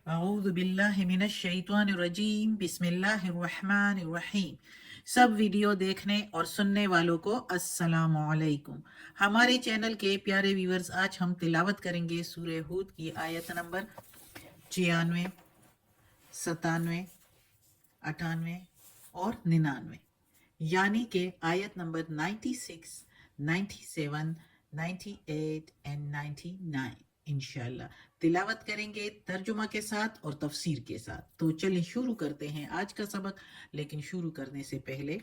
اعوذ باللہ من الشیطان الرجیم بسم اللہ الرحمن الرحیم۔ سب ویڈیو دیکھنے اور سننے والوں کو السلام علیکم۔ ہمارے چینل کے پیارے ویورز، آج ہم تلاوت کریں گے سورہ ہود کی آیت نمبر 96، 97، 98 اور 99، یعنی کہ آیت نمبر 96، 97، 98 and 99 انشاءاللہ تلاوت کریں گے ترجمہ کے ساتھ اور تفسیر کے ساتھ۔ تو چلیں شروع کرتے ہیں آج کا سبق، لیکن شروع کرنے سے پہلے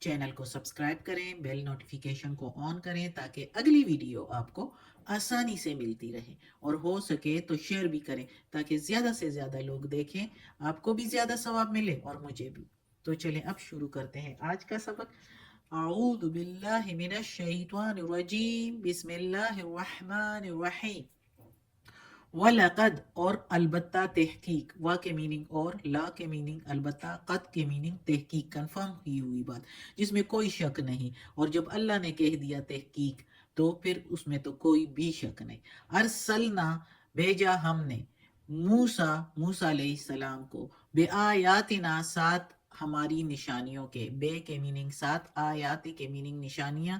چینل کو سبسکرائب کریں، بیل نوٹیفیکیشن کو آن کریں تاکہ اگلی ویڈیو آپ کو آسانی سے ملتی رہے، اور ہو سکے تو شیئر بھی کریں تاکہ زیادہ سے زیادہ لوگ دیکھیں، آپ کو بھی زیادہ ثواب ملے اور مجھے بھی۔ تو چلیں اب شروع کرتے ہیں آج کا سبق۔ اعوذ باللہ من الشیطان الرجیم بسم اللہ الرحمن الرحیم۔ وَلَقَدْ اور البتہ تحقیق، وا کے میننگ اور لا کے میننگ البتہ، قد کے میننگ تحقیق، کنفرم کی ہوئی بات جس میں کوئی شک نہیں، اور جب اللہ نے کہہ دیا تحقیق تو پھر اس میں تو کوئی بھی شک نہیں۔ ارسلنا بھیجا ہم نے، موسیٰ علیہ السلام کو، بے آیاتنا ساتھ ہماری نشانیوں کے، بے کے میننگ ساتھ، آیاتی کے میننگ نشانیاں،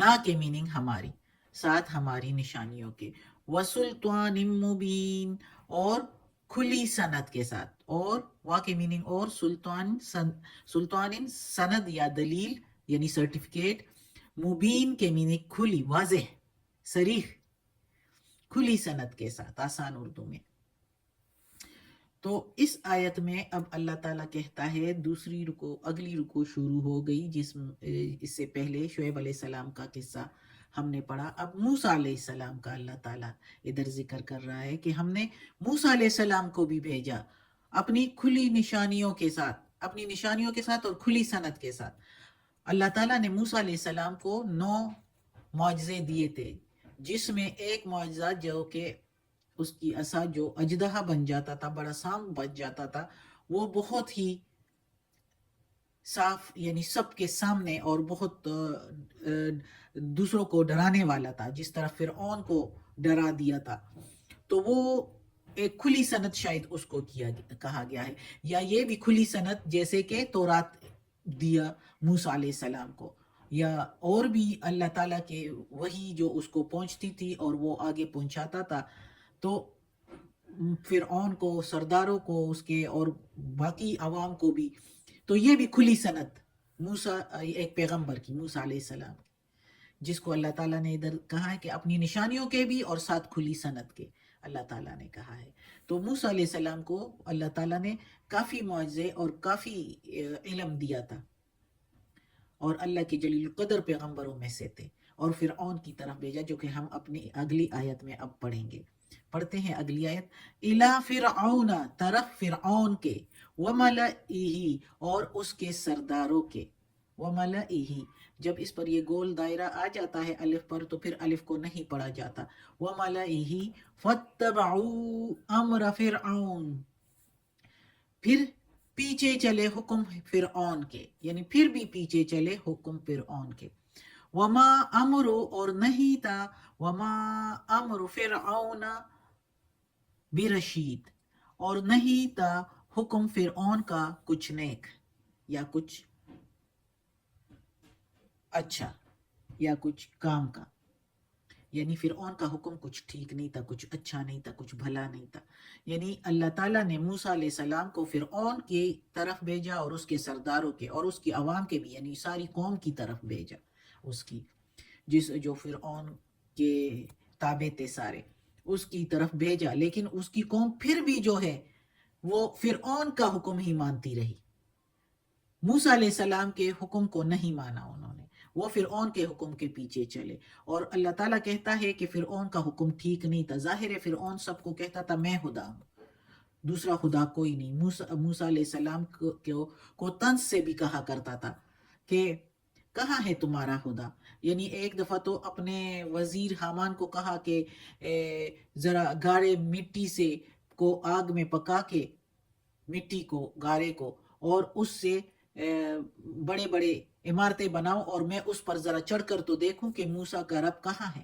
نا کے میننگ ہماری، ساتھ ہماری نشانیوں کے، وسلطان مبین اور کھلی سند کے ساتھ، اور وا کے میننگ اور سلطان سند یا دلیل یعنی سرٹیفکیٹ، مبین کے میننگ کھلی، واضح، صریح، کھلی سند کے ساتھ، آسان اردو میں۔ تو اس آیت میں اب اللہ تعالیٰ کہتا ہے، دوسری رکو، اگلی رکو شروع ہو گئی، اس سے پہلے شعیب علیہ السلام کا قصہ ہم نے پڑھا، اب موسیٰ علیہ السلام کا اللہ تعالیٰ ادھر ذکر کر رہا ہے کہ ہم نے موسیٰ علیہ السلام کو بھی بھیجا اپنی کھلی نشانیوں کے ساتھ، اپنی نشانیوں کے ساتھ اور کھلی سند کے ساتھ۔ اللہ تعالیٰ نے موسیٰ علیہ السلام کو 9 معجزے دیے تھے، جس میں ایک معجزہ جو کہ اس کی عصا جو اژدہا بن جاتا تھا، بڑا سام بن جاتا تھا، وہ بہت ہی صاف، یعنی سب کے سامنے، اور بہت دوسروں کو ڈرانے والا تھا، جس طرح فرعون کو ڈرا دیا تھا۔ تو وہ ایک کھلی سند شاید اس کو کہا گیا ہے، یا یہ بھی کھلی سند جیسے کہ تورات دیا موسیٰ علیہ السلام کو، یا اور بھی اللہ تعالیٰ کے وحی جو اس کو پہنچتی تھی اور وہ آگے پہنچاتا تھا، تو فرعون کو، سرداروں کو اس کے، اور باقی عوام کو بھی۔ تو یہ بھی کھلی سند موسیٰ، ایک پیغمبر کی، موسیٰ علیہ السلام، جس کو اللہ تعالیٰ نے ادھر کہا ہے کہ اپنی نشانیوں کے بھی اور ساتھ کھلی سند کے اللہ تعالیٰ نے کہا ہے۔ تو موسیٰ علیہ السلام کو اللہ تعالیٰ نے کافی معجزے اور کافی علم دیا تھا، اور اللہ کے جلیل القدر پیغمبروں میں سے تھے، اور فرعون کی طرف بھیجا، جو کہ ہم اپنی اگلی آیت میں اب پڑھیں گے۔ پڑھتے ہیں اگلی آیت۔ اِلَى فرعون، طرف فرعون کے، وَمَلَئِهِ اور اس کے سرداروں کے، وَمَلَئِهِ جب اس پر یہ گول دائرہ آ جاتا ہے الف پر تو پھر الف کو نہیں پڑھا جاتا، وَمَلَئِهِ فَاتَّبَعُوا أَمْرَ فرعون، پھر پیچھے چلے حکم فرعون کے، یعنی پھر بھی پیچھے چلے حکم فرعون کے۔ وما امر اور نہیں تھا، وما امر فرعون برشید اور نہیں تھا حکم فرعون کا کچھ نیک، یا کچھ اچھا، یا کچھ کام کا، یعنی فرعون کا حکم کچھ ٹھیک نہیں تھا، کچھ اچھا نہیں تھا، کچھ بھلا نہیں تھا۔ یعنی اللہ تعالیٰ نے موسیٰ علیہ السلام کو فرعون کی طرف بھیجا، اور اس کے سرداروں کے، اور اس کی عوام کے بھی، یعنی ساری قوم کی طرف بھیجا، اس کی جو فرعون کے تابع تھے سارے، اس کی طرف بھیجا، لیکن اس کی قوم پھر بھی جو ہے وہ فرعون کا حکم ہی مانتی رہی، موسیٰ علیہ السلام کے حکم کو نہیں مانا انہوں نے، وہ فرعون کے حکم کے پیچھے چلے۔ اور اللہ تعالیٰ کہتا ہے کہ فرعون کا حکم ٹھیک نہیں تھا، ظاہر ہے فرعون سب کو کہتا تھا میں خدا ہوں، دوسرا خدا کوئی نہیں۔ موسیٰ علیہ السلام کو طنز سے بھی کہا کرتا تھا کہ کہاں ہے تمہارا خدا؟ یعنی ایک دفعہ تو اپنے وزیر حامان کو کہا کہ ذرا گارے مٹی سے کو آگ میں پکا کے، مٹی کو، گارے کو، اور اس سے بڑے بڑے عمارتیں بناؤ، اور میں اس پر ذرا چڑھ کر تو دیکھوں کہ موسیٰ کا رب کہاں ہے۔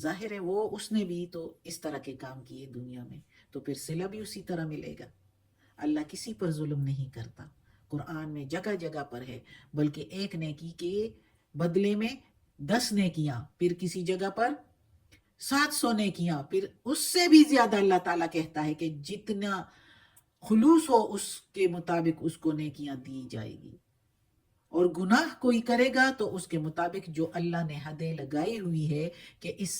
ظاہر ہے وہ اس نے بھی تو اس طرح کے کام کیے دنیا میں، تو پھر صلہ بھی اسی طرح ملے گا۔ اللہ کسی پر ظلم نہیں کرتا، قرآن میں جگہ جگہ پر ہے، بلکہ ایک نیکی کے بدلے میں 10 نیکیاں، پھر کسی جگہ پر 700 نیکیاں، پھر اس سے بھی زیادہ اللہ تعالیٰ کہتا ہے کہ جتنا خلوص ہو اس کے مطابق اس کو نیکیاں دی جائے گی، اور گناہ کوئی کرے گا تو اس کے مطابق جو اللہ نے حدیں لگائی ہوئی ہے کہ اس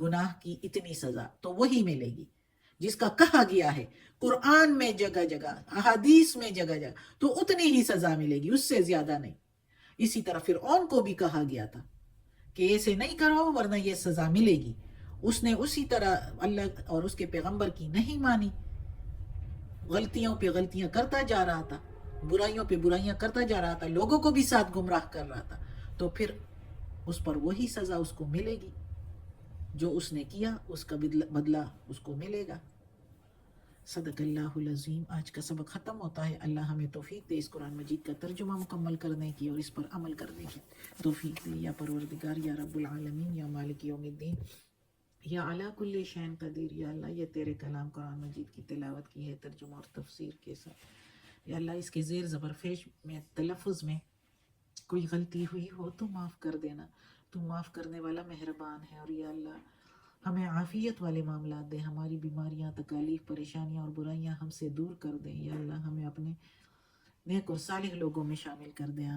گناہ کی اتنی سزا تو وہی ملے گی جس کا کہا گیا ہے قرآن میں جگہ جگہ، احادیث میں جگہ جگہ، تو اتنی ہی سزا ملے گی، اس سے زیادہ نہیں۔ اسی طرح فرعون کو بھی کہا گیا تھا کہ ایسے نہیں کرو ورنہ یہ سزا ملے گی، اس نے اسی طرح اللہ اور اس کے پیغمبر کی نہیں مانی، غلطیوں پہ غلطیاں کرتا جا رہا تھا، برائیوں پہ برائیاں کرتا جا رہا تھا، لوگوں کو بھی ساتھ گمراہ کر رہا تھا، تو پھر اس پر وہی سزا اس کو ملے گی، جو اس نے کیا اس کا بدلہ اس کو ملے گا۔ صدق اللہ العظیم۔ آج کا سبق ختم ہوتا ہے۔ اللہ ہمیں توفیق دے اس قرآن مجید کا ترجمہ مکمل کرنے کی اور اس پر عمل کرنے کی توفیق دے، یا پروردگار، یا رب العالمین، یا مالک یوم الدین، یا علی کل شین قدیر۔ یا اللہ یہ تیرے کلام قرآن مجید کی تلاوت کی ہے ترجمہ اور تفسیر کے ساتھ، یا اللہ اس کے زیر زبر پیش میں تلفظ میں کوئی غلطی ہوئی ہو تو معاف کر دینا، تو معاف کرنے والا مہربان ہے۔ اور یا اللہ ہمیں عافیت والے معاملات دے، ہماری بیماریاں، تکالیف، پریشانیاں اور برائیاں ہم سے دور کر دیں۔ یا اللہ ہمیں اپنے نیک اور صالح لوگوں میں شامل کر دیں۔